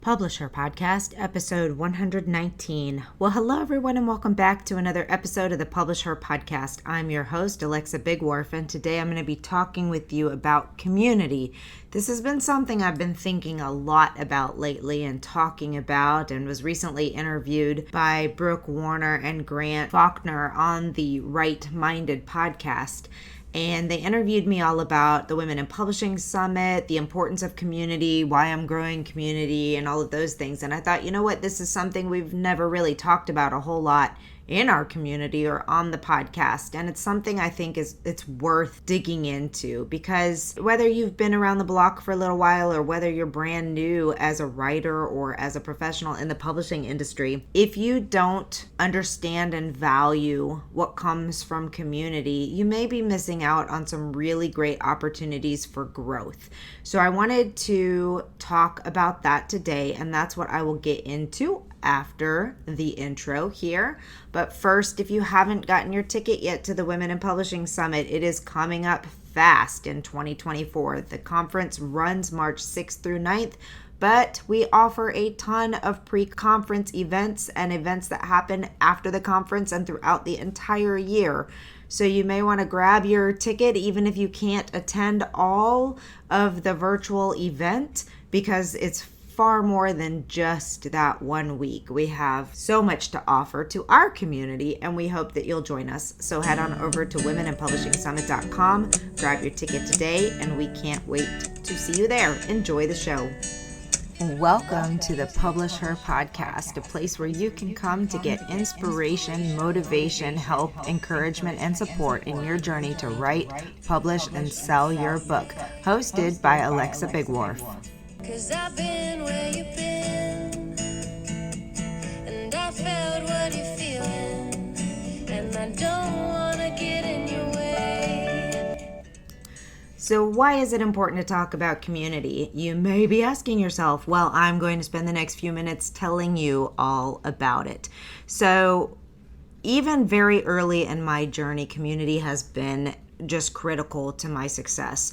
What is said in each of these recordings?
Publisher Podcast, episode 119. Well, hello everyone and welcome back to another episode of the Publisher Podcast. I'm your host, Alexa Bigwarfe, and today I'm going to be talking with you about community. This has been something I've been thinking a lot about lately and talking about, and was recently interviewed by Brooke Warner and Grant Faulkner on the Right Minded podcast. And they interviewed me all about the Women in Publishing Summit, the importance of community, why I'm growing community, and all of those things. And I thought, you know what, this is something we've never really talked about a whole lot in our community or on the podcast. And it's something I think it's worth digging into, because whether you've been around the block for a little while or whether you're brand new as a writer or as a professional in the publishing industry, if you don't understand and value what comes from community, you may be missing out on some really great opportunities for growth. So I wanted to talk about that today, and that's what I will get into after the intro here. But first, if you haven't gotten your ticket yet to the Women in Publishing Summit, it is coming up fast in 2024. The conference runs March 6th through 9th, but we offer a ton of pre-conference events and events that happen after the conference and throughout the entire year. So you may want to grab your ticket even if you can't attend all of the virtual event, because it's far more than just that 1 week. We have so much to offer to our community, and we hope that you'll join us. So head on over to womeninpublishingsummit.com, grab your ticket today, and we can't wait to see you there. Enjoy the show. Welcome to the Publisher Podcast, a place where you can come to get inspiration, motivation, help, encouragement, and support in your journey to write, publish, and sell your book. Hosted by Alexa Bigwarfe. 'Cause I've been where you've been, and I felt what you're feeling, and I don't want to get in your way. So why is it important to talk about community? You may be asking yourself. Well, I'm going to spend the next few minutes telling you all about it. So even very early in my journey, community has been just critical to my success.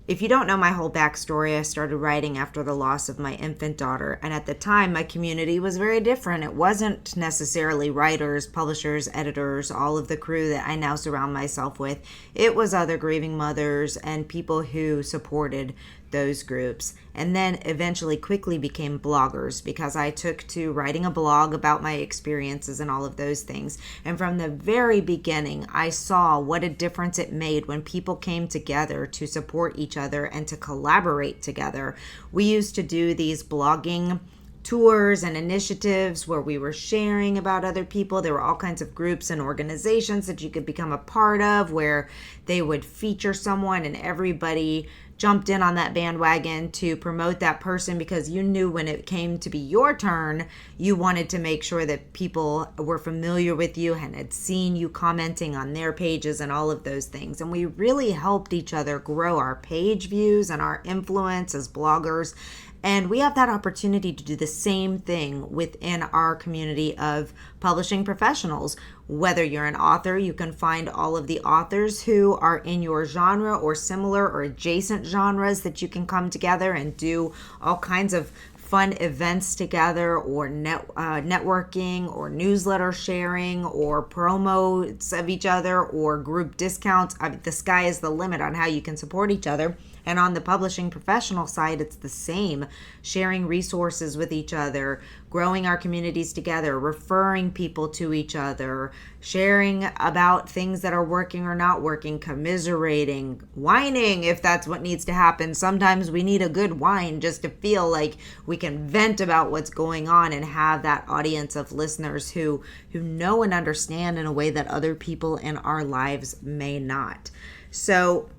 If you don't know my whole backstory, I started writing after the loss of my infant daughter. And at the time, my community was very different. It wasn't necessarily writers, publishers, editors, all of the crew that I now surround myself with. It was other grieving mothers and people who supported those groups. And then eventually quickly became bloggers, because I took to writing a blog about my experiences and all of those things. And from the very beginning, I saw what a difference it made when people came together to support each other and to collaborate together. We used to do these blogging tours and initiatives where we were sharing about other people. There were all kinds of groups and organizations that you could become a part of, where they would feature someone and everybody jumped in on that bandwagon to promote that person, because you knew when it came to be your turn, you wanted to make sure that people were familiar with you and had seen you commenting on their pages and all of those things. And we really helped each other grow our page views and our influence as bloggers. And we have that opportunity to do the same thing within our community of publishing professionals. Whether you're an author, you can find all of the authors who are in your genre or similar or adjacent genres that you can come together and do all kinds of fun events together, or networking, or newsletter sharing, or promos of each other, or group discounts. The sky is the limit on how you can support each other. And on the publishing professional side, it's the same. Sharing resources with each other, growing our communities together, referring people to each other, sharing about things that are working or not working, commiserating, whining if that's what needs to happen. Sometimes we need a good whine just to feel like we can vent about what's going on and have that audience of listeners who know and understand in a way that other people in our lives may not. So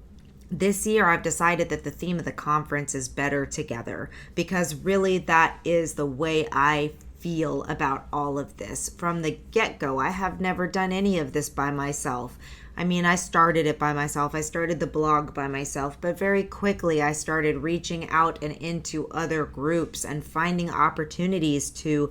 this year, I've decided that the theme of the conference is Better Together, because really that is the way I feel about all of this. From the get-go, I have never done any of this by myself. I mean, I started it by myself. I started the blog by myself, but very quickly I started reaching out and into other groups and finding opportunities to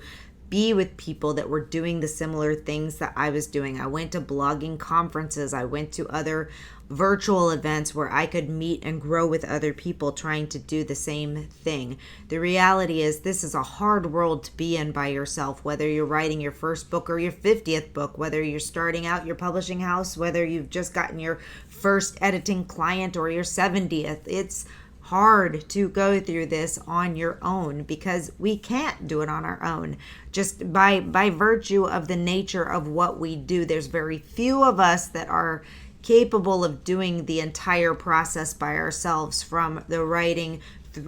be with people that were doing the similar things that I was doing. I went to blogging conferences. I went to other virtual events where I could meet and grow with other people trying to do the same thing. The reality is this is a hard world to be in by yourself, whether you're writing your first book or your 50th book, whether you're starting out your publishing house, whether you've just gotten your first editing client or your 70th. It's hard to go through this on your own because we can't do it on our own. Just by virtue of the nature of what we do, there's very few of us that are capable of doing the entire process by ourselves, from the writing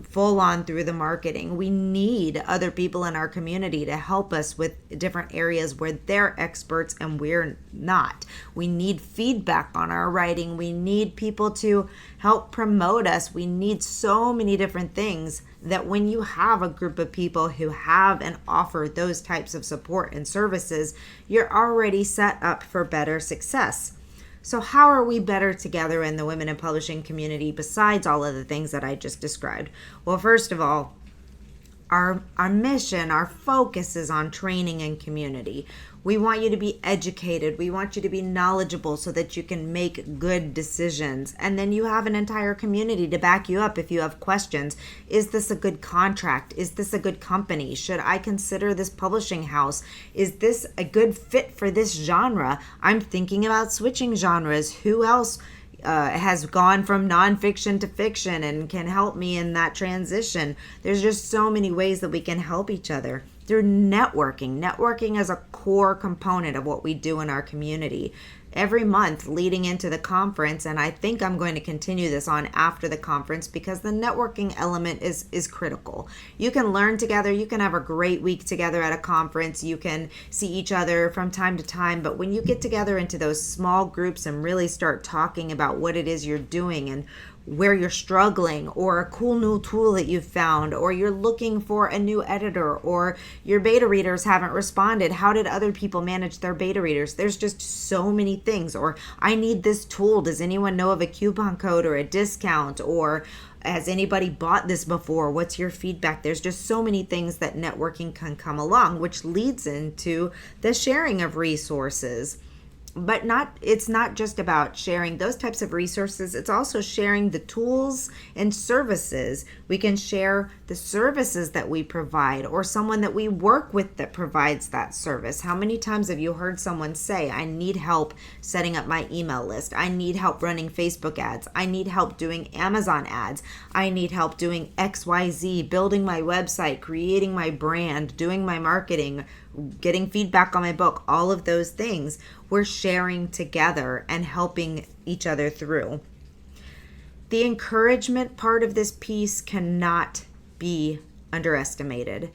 full on through the marketing. We need other people in our community to help us with different areas where they're experts and we're not. We need feedback on our writing. We need people to help promote us. We need so many different things that when you have a group of people who have and offer those types of support and services, you're already set up for better success. So how are we better together in the women in publishing community besides all of the things that I just described? Well, first of all, our mission, our focus is on training and community. We want you to be educated. We want you to be knowledgeable so that you can make good decisions. And then you have an entire community to back you up if you have questions. Is this a good contract? Is this a good company? Should I consider this publishing house? Is this a good fit for this genre? I'm thinking about switching genres. Who else has gone from nonfiction to fiction and can help me in that transition? There's just so many ways that we can help each other through networking. Networking is a core component of what we do in our community. Every month leading into the conference, and I think I'm going to continue this on after the conference because the networking element is critical. You can learn together, you can have a great week together at a conference, you can see each other from time to time, but when you get together into those small groups and really start talking about what it is you're doing and where you're struggling, or a cool new tool that you've found, or you're looking for a new editor, or your beta readers haven't responded, how did other people manage their beta readers? There's just so many things. Or I need this tool, does anyone know of a coupon code or a discount? Or has anybody bought this before? What's your feedback? There's just so many things that networking can come along, which leads into the sharing of resources. But it's not just about sharing those types of resources. It's also sharing the tools and services. We can share the services that we provide, or someone that we work with that provides that service. How many times have you heard someone say, I need help setting up my email list. I need help running Facebook ads. I need help doing Amazon ads. I need help doing XYZ, building my website, creating my brand, doing my marketing, getting feedback on my book, all of those things we're sharing together and helping each other through. The encouragement part of this piece cannot be underestimated.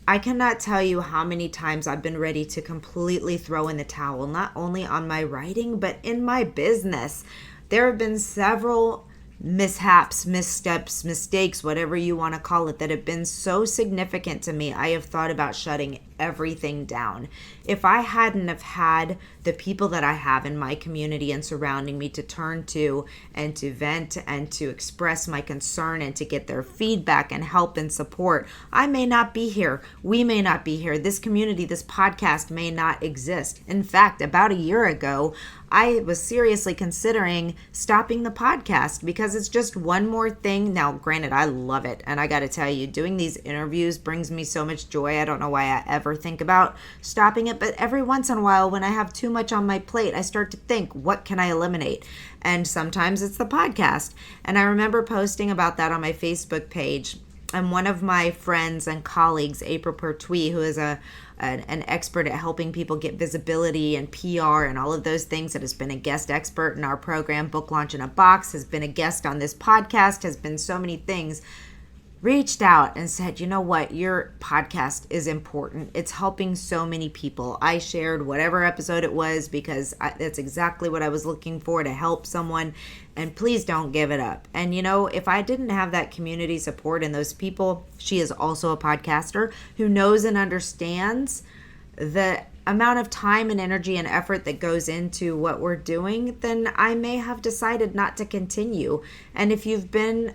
I cannot tell you how many times I've been ready to completely throw in the towel, not only on my writing, but in my business. There have been several mishaps, missteps, mistakes, whatever you want to call it, that have been so significant to me. I have thought about shutting everything down. If I hadn't have had the people that I have in my community and surrounding me to turn to and to vent and to express my concern and to get their feedback and help and support, I may not be here. We may not be here. This community, this podcast may not exist. In fact, about a year ago, I was seriously considering stopping the podcast because it's just one more thing. Now, granted, I love it. And I got to tell you, doing these interviews brings me so much joy. I don't know why I ever think about stopping it. But every once in a while, when I have too much on my plate, I start to think, what can I eliminate? And sometimes it's the podcast. And I remember posting about that on my Facebook page. And one of my friends and colleagues, April Pertwee, who is an expert at helping people get visibility and PR and all of those things, that has been a guest expert in our program, Book Launch in a Box, has been a guest on this podcast, has been so many things, reached out and said, you know what, your podcast is important. It's helping so many people. I shared whatever episode it was because that's exactly what I was looking for, to help someone. And please don't give it up. And you know, if I didn't have that community support and those people, she is also a podcaster who knows and understands the amount of time and energy and effort that goes into what we're doing, then I may have decided not to continue. And if you've been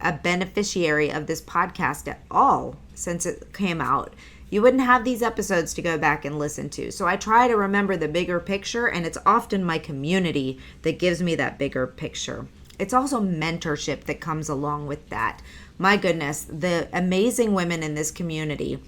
a beneficiary of this podcast at all since it came out, you wouldn't have these episodes to go back and listen to. So I try to remember the bigger picture, and it's often my community that gives me that bigger picture. It's also mentorship that comes along with that. My goodness, the amazing women in this community,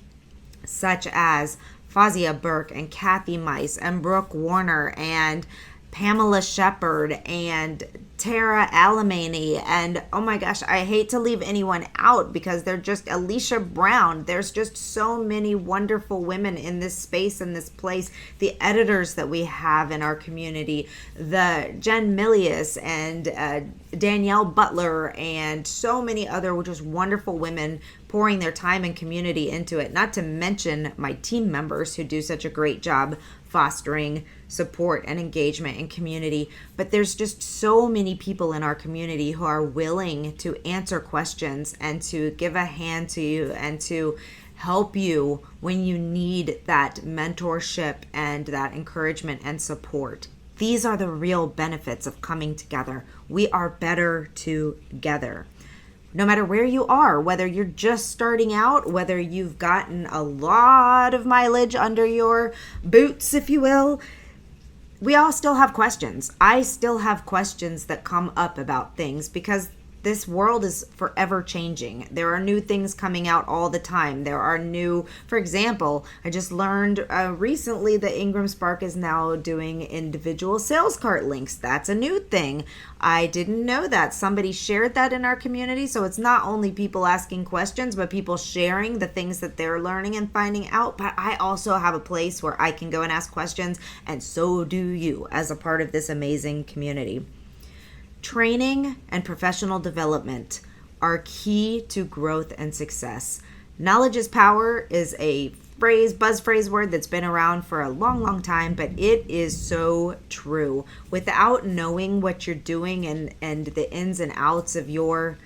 such as Fazia Burke and Kathy Mice and Brooke Warner and Pamela Shepard and Tara Alamany, and oh my gosh, I hate to leave anyone out because they're just Alicia Brown. There's just so many wonderful women in this space, in this place. The editors that we have in our community, the Jen Milius and Danielle Butler, and so many other just wonderful women pouring their time and community into it. Not to mention my team members who do such a great job fostering support and engagement and community. But there's just so many people in our community who are willing to answer questions and to give a hand to you and to help you when you need that mentorship and that encouragement and support. These are the real benefits of coming together. We are better together. No matter where you are, whether you're just starting out, whether you've gotten a lot of mileage under your boots, if you will, we all still have questions. I still have questions that come up about things because this world is forever changing. There are new things coming out all the time. There are new, for example, I just learned recently that Ingram Spark is now doing individual sales cart links. That's a new thing. I didn't know that. Somebody shared that in our community. So it's not only people asking questions, but people sharing the things that they're learning and finding out. But I also have a place where I can go and ask questions, and so do you as a part of this amazing community. Training and professional development are key to growth and success. Knowledge is power is a buzz phrase word that's been around for a long, long time, but it is so true. Without knowing what you're doing and the ins and outs of your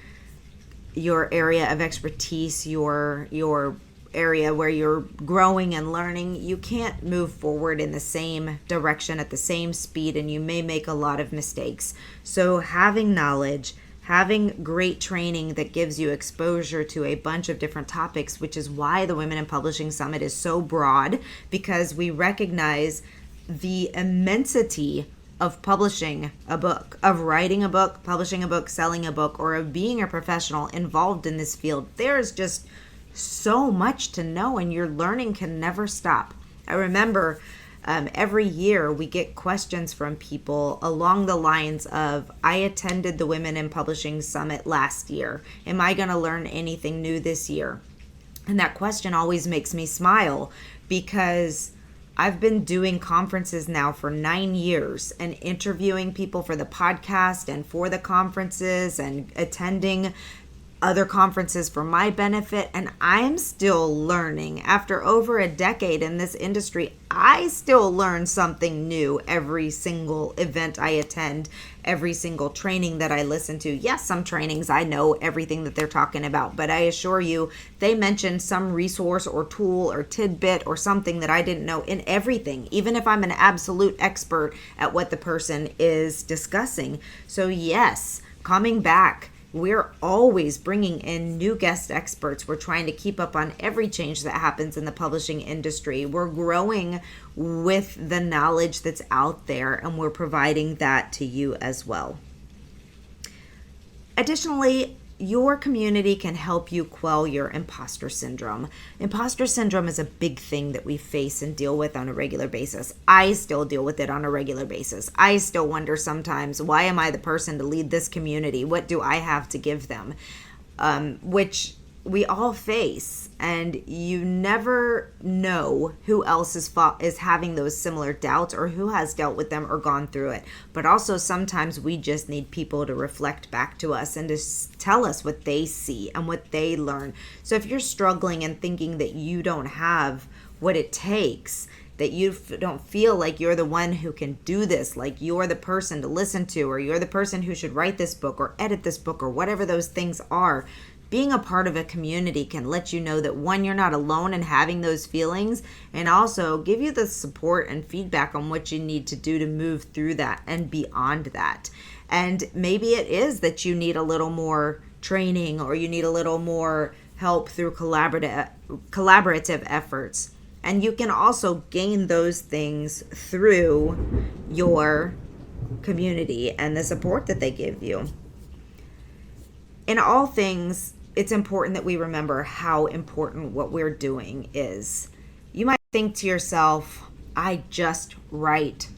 area of expertise, your area where you're growing and learning, you can't move forward in the same direction at the same speed, and you may make a lot of mistakes. So having knowledge, having great training that gives you exposure to a bunch of different topics, which is why the Women in Publishing Summit is so broad, because we recognize the immensity of publishing a book, of writing a book, publishing a book, selling a book, or of being a professional involved in this field. There's just so much to know, and your learning can never stop. I remember every year we get questions from people along the lines of, I attended the Women in Publishing Summit last year. Am I going to learn anything new this year? And that question always makes me smile because I've been doing conferences now for 9 years and interviewing people for the podcast and for the conferences and attending other conferences for my benefit, and I'm still learning. After over a decade in this industry, I still learn something new every single event I attend, every single training that I listen to. Yes, some trainings I know everything that they're talking about, but I assure you, they mention some resource or tool or tidbit or something that I didn't know in everything, even if I'm an absolute expert at what the person is discussing. So yes, coming back, we're always bringing in new guest experts. We're trying to keep up on every change that happens in the publishing industry. We're growing with the knowledge that's out there, and we're providing that to you as well. Additionally, your community can help you quell your imposter syndrome. Imposter syndrome is a big thing that we face and deal with on a regular basis. I still deal with it on a regular basis. I still wonder sometimes, why am I the person to lead this community? What do I have to give them? Which we all face, and you never know who else is having those similar doubts or who has dealt with them or gone through it. But also sometimes we just need people to reflect back to us and to tell us what they see and what they learn. So if you're struggling and thinking that you don't have what it takes, that you don't feel like you're the one who can do this, like you're the person to listen to, or you're the person who should write this book or edit this book or whatever those things are, being a part of a community can let you know that, one, you're not alone in having those feelings, and also give you the support and feedback on what you need to do to move through that and beyond that. And maybe it is that you need a little more training, or you need a little more help through collaborative efforts. And you can also gain those things through your community and the support that they give you. In all things, it's important that we remember how important what we're doing is. You might think to yourself, I just write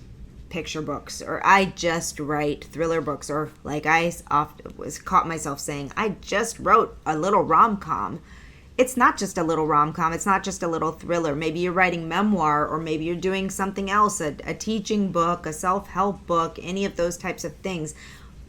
picture books, or I just write thriller books, or like I often was caught myself saying, I just wrote a little rom-com. It's not just a little rom-com. It's not just a little thriller. Maybe you're writing memoir, or maybe you're doing something else, a teaching book, a self-help book, any of those types of things.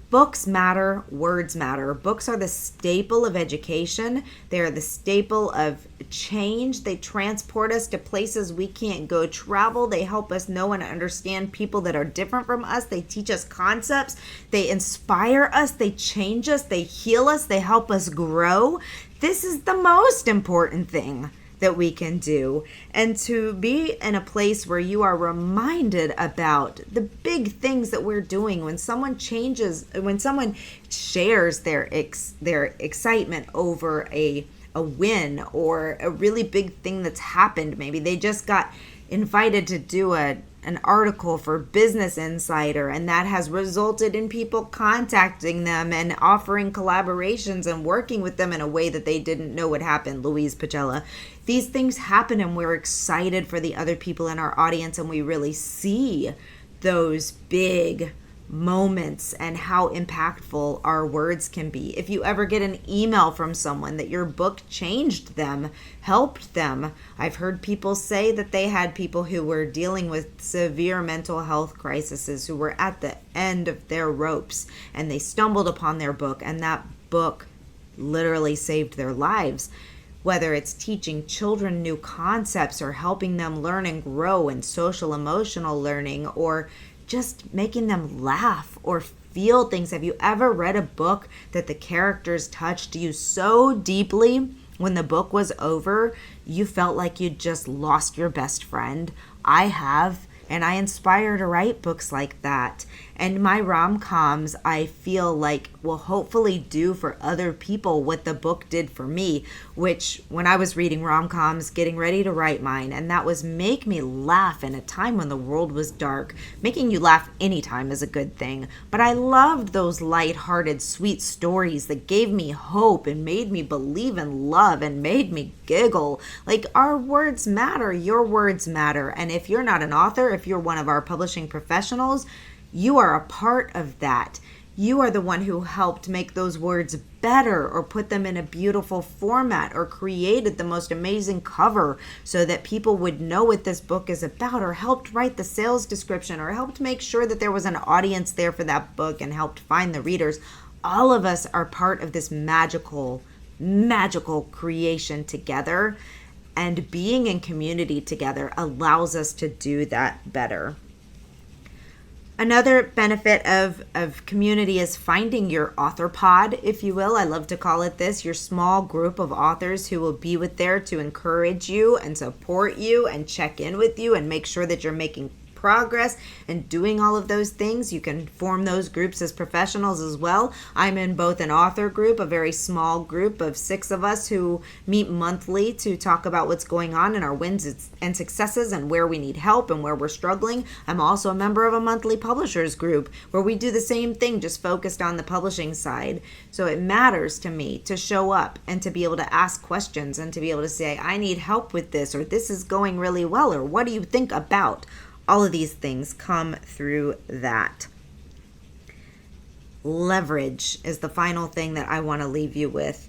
Books matter, words matter. Books are the staple of education. They are the staple of change. They transport us to places we can't go travel. They help us know and understand people that are different from us. They teach us concepts. They inspire us. They change us. They heal us. They help us grow. This is the most important thing that we can do. And to be in a place where you are reminded about the big things that we're doing, when someone shares their excitement over a win, or a really big thing that's happened. Maybe they just got invited to do an article for Business Insider, and that has resulted in people contacting them and offering collaborations and working with them in a way that they didn't know would happen. Louise Pacella. These things happen, and we're excited for the other people in our audience, and we really see those big moments and how impactful our words can be. If you ever get an email from someone that your book changed them, helped them. I've heard people say that they had people who were dealing with severe mental health crises, who were at the end of their ropes, and they stumbled upon their book, and that book literally saved their lives. Whether it's teaching children new concepts, or helping them learn and grow in social emotional learning, or just making them laugh or feel things. Have you ever read a book that the characters touched you so deeply when the book was over, you felt like you'd just lost your best friend? I have, and I inspire to write books like that. And my rom-coms, I feel like, will hopefully do for other people what the book did for me, which when I was reading rom-coms, getting ready to write mine, and that was make me laugh in a time when the world was dark. Making you laugh anytime is a good thing, but I loved those light-hearted, sweet stories that gave me hope and made me believe in love and made me giggle. Like, our words matter, your words matter, and if you're not an author, if you're one of our publishing professionals, you are a part of that. You are the one who helped make those words better, or put them in a beautiful format, or created the most amazing cover so that people would know what this book is about, or helped write the sales description, or helped make sure that there was an audience there for that book and helped find the readers. All of us are part of this magical creation together, and being in community together allows us to do that better. Another benefit of community is finding your author pod, if you will. I love to call it this, your small group of authors who will be there to encourage you and support you and check in with you and make sure that you're making progress and doing all of those things. You can form those groups as professionals as well. I'm in both an author group, a very small group of 6 of us who meet monthly to talk about what's going on in our wins and successes and where we need help and where we're struggling. I'm also a member of a monthly publishers group where we do the same thing, just focused on the publishing side. So it matters to me to show up and to be able to ask questions and to be able to say, I need help with this, or this is going really well, or what do you think about? All of these things come through that. Leverage is the final thing that I want to leave you with.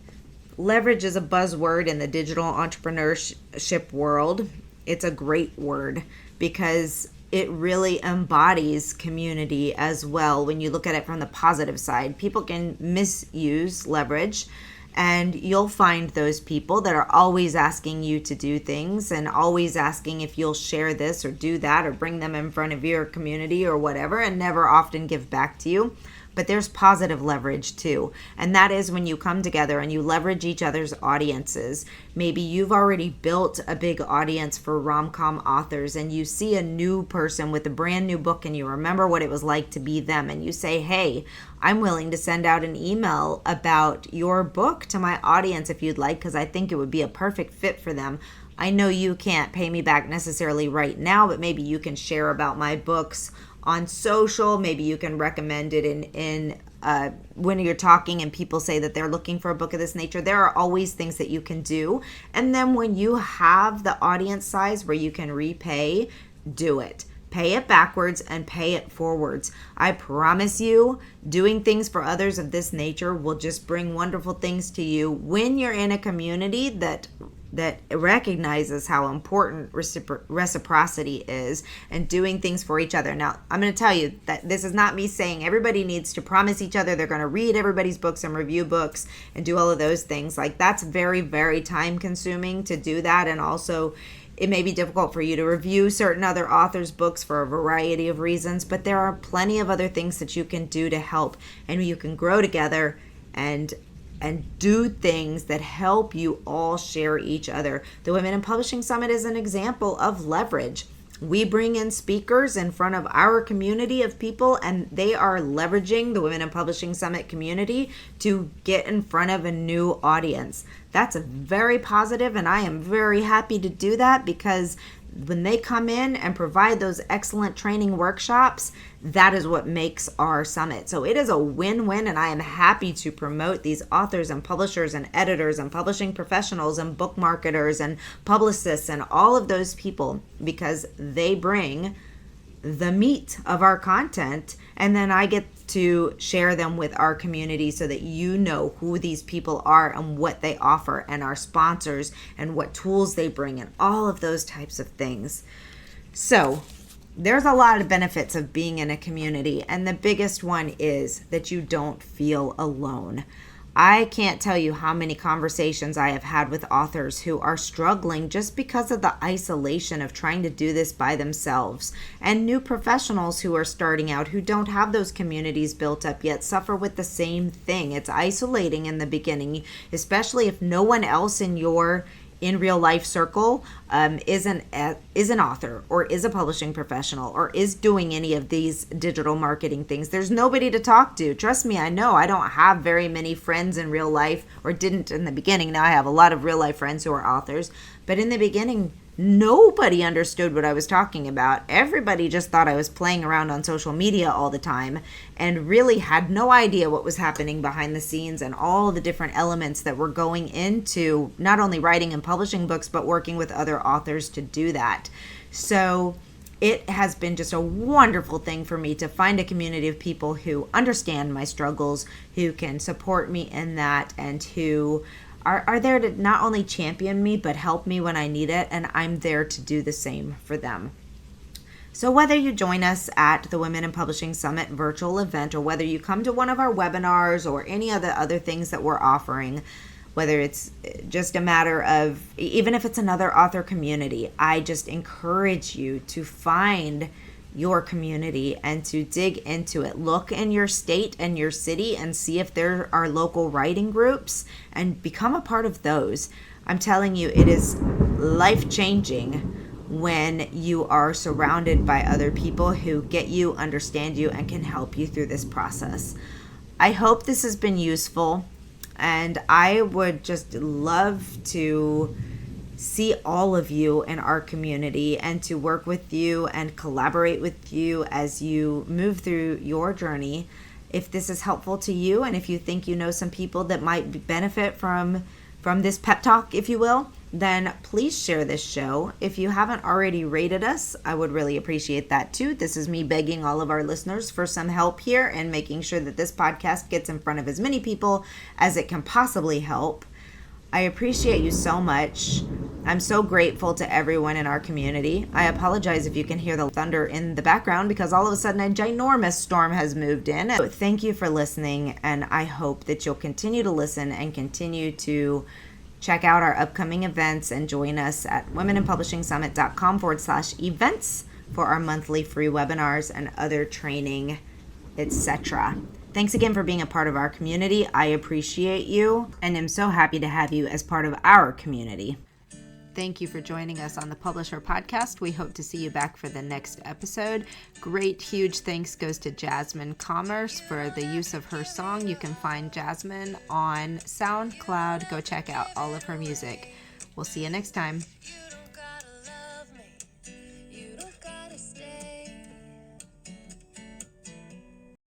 Leverage is a buzzword in the digital entrepreneurship world. It's a great word because it really embodies community as well. When you look at it from the positive side, people can misuse leverage. And you'll find those people that are always asking you to do things and always asking if you'll share this or do that or bring them in front of your community or whatever, and never often give back to you. but there's positive leverage too. And that is when you come together and you leverage each other's audiences. Maybe you've already built a big audience for rom-com authors, and you see a new person with a brand new book and you remember what it was like to be them, and you say, hey, I'm willing to send out an email about your book to my audience if you'd like, because I think it would be a perfect fit for them. I know you can't pay me back necessarily right now, but maybe you can share about my books on social. Maybe you can recommend it in when you're talking and people say that they're looking for a book of this nature. There are always things that you can do. And then when you have the audience size where you can repay, do it. Pay it backwards and pay it forwards. I promise you, doing things for others of this nature will just bring wonderful things to you when you're in a community that recognizes how important reciprocity is and doing things for each other. Now, I'm going to tell you that this is not me saying everybody needs to promise each other they're going to read everybody's books and review books and do all of those things. Like, that's very, very time consuming to do that. And also, it may be difficult for you to review certain other authors' books for a variety of reasons, but there are plenty of other things that you can do to help, and you can grow together and do things that help you all share each other. The Women in Publishing Summit is an example of leverage. We bring in speakers in front of our community of people, and they are leveraging the Women in Publishing Summit community to get in front of a new audience. That's very positive, and I am very happy to do that, because when they come in and provide those excellent training workshops, that is what makes our summit. So it is a win-win, and I am happy to promote these authors and publishers and editors and publishing professionals and book marketers and publicists and all of those people, because they bring the meat of our content, and then I get to share them with our community so that you know who these people are and what they offer and our sponsors and what tools they bring and all of those types of things. So there's a lot of benefits of being in a community, and the biggest one is that you don't feel alone. I can't tell you how many conversations I have had with authors who are struggling just because of the isolation of trying to do this by themselves, and new professionals who are starting out who don't have those communities built up yet suffer with the same thing. It's isolating in the beginning, especially if no one else in your in real life circle is an author or is a publishing professional or is doing any of these digital marketing things. There's nobody to talk to. Trust me, I know I don't have very many friends in real life, or didn't in the beginning. Now I have a lot of real life friends who are authors, but in the beginning, nobody understood what I was talking about. Everybody just thought I was playing around on social media all the time and really had no idea what was happening behind the scenes and all the different elements that were going into not only writing and publishing books, but working with other authors to do that. So it has been just a wonderful thing for me to find a community of people who understand my struggles, who can support me in that, and who are there to not only champion me, but help me when I need it, and I'm there to do the same for them. So whether you join us at the Women in Publishing Summit virtual event, or whether you come to one of our webinars or any of the other things that we're offering, whether it's just a matter of, even if it's another author community, I just encourage you to find your community and to dig into it. Look in your state and your city and see if there are local writing groups and become a part of those. I'm telling you, it is life-changing when you are surrounded by other people who get you, understand you, and can help you through this process. I hope this has been useful, and I would just love to see all of you in our community and to work with you and collaborate with you as you move through your journey. If this is helpful to you, and if you think you know some people that might benefit from this pep talk, if you will, then please share this show. If you haven't already rated us, I would really appreciate that too. This is me begging all of our listeners for some help here and making sure that this podcast gets in front of as many people as it can possibly help. I appreciate you so much. I'm so grateful to everyone in our community. I apologize if you can hear the thunder in the background, because all of a sudden a ginormous storm has moved in. So thank you for listening, and I hope that you'll continue to listen and continue to check out our upcoming events and join us at womeninpublishingsummit.com/events for our monthly free webinars and other training, etc. Thanks again for being a part of our community. I appreciate you and am so happy to have you as part of our community. Thank you for joining us on the Publisher Podcast. We hope to see you back for the next episode. Great, huge thanks goes to Jasmine Commerce for the use of her song. You can find Jasmine on SoundCloud. Go check out all of her music. We'll see you next time.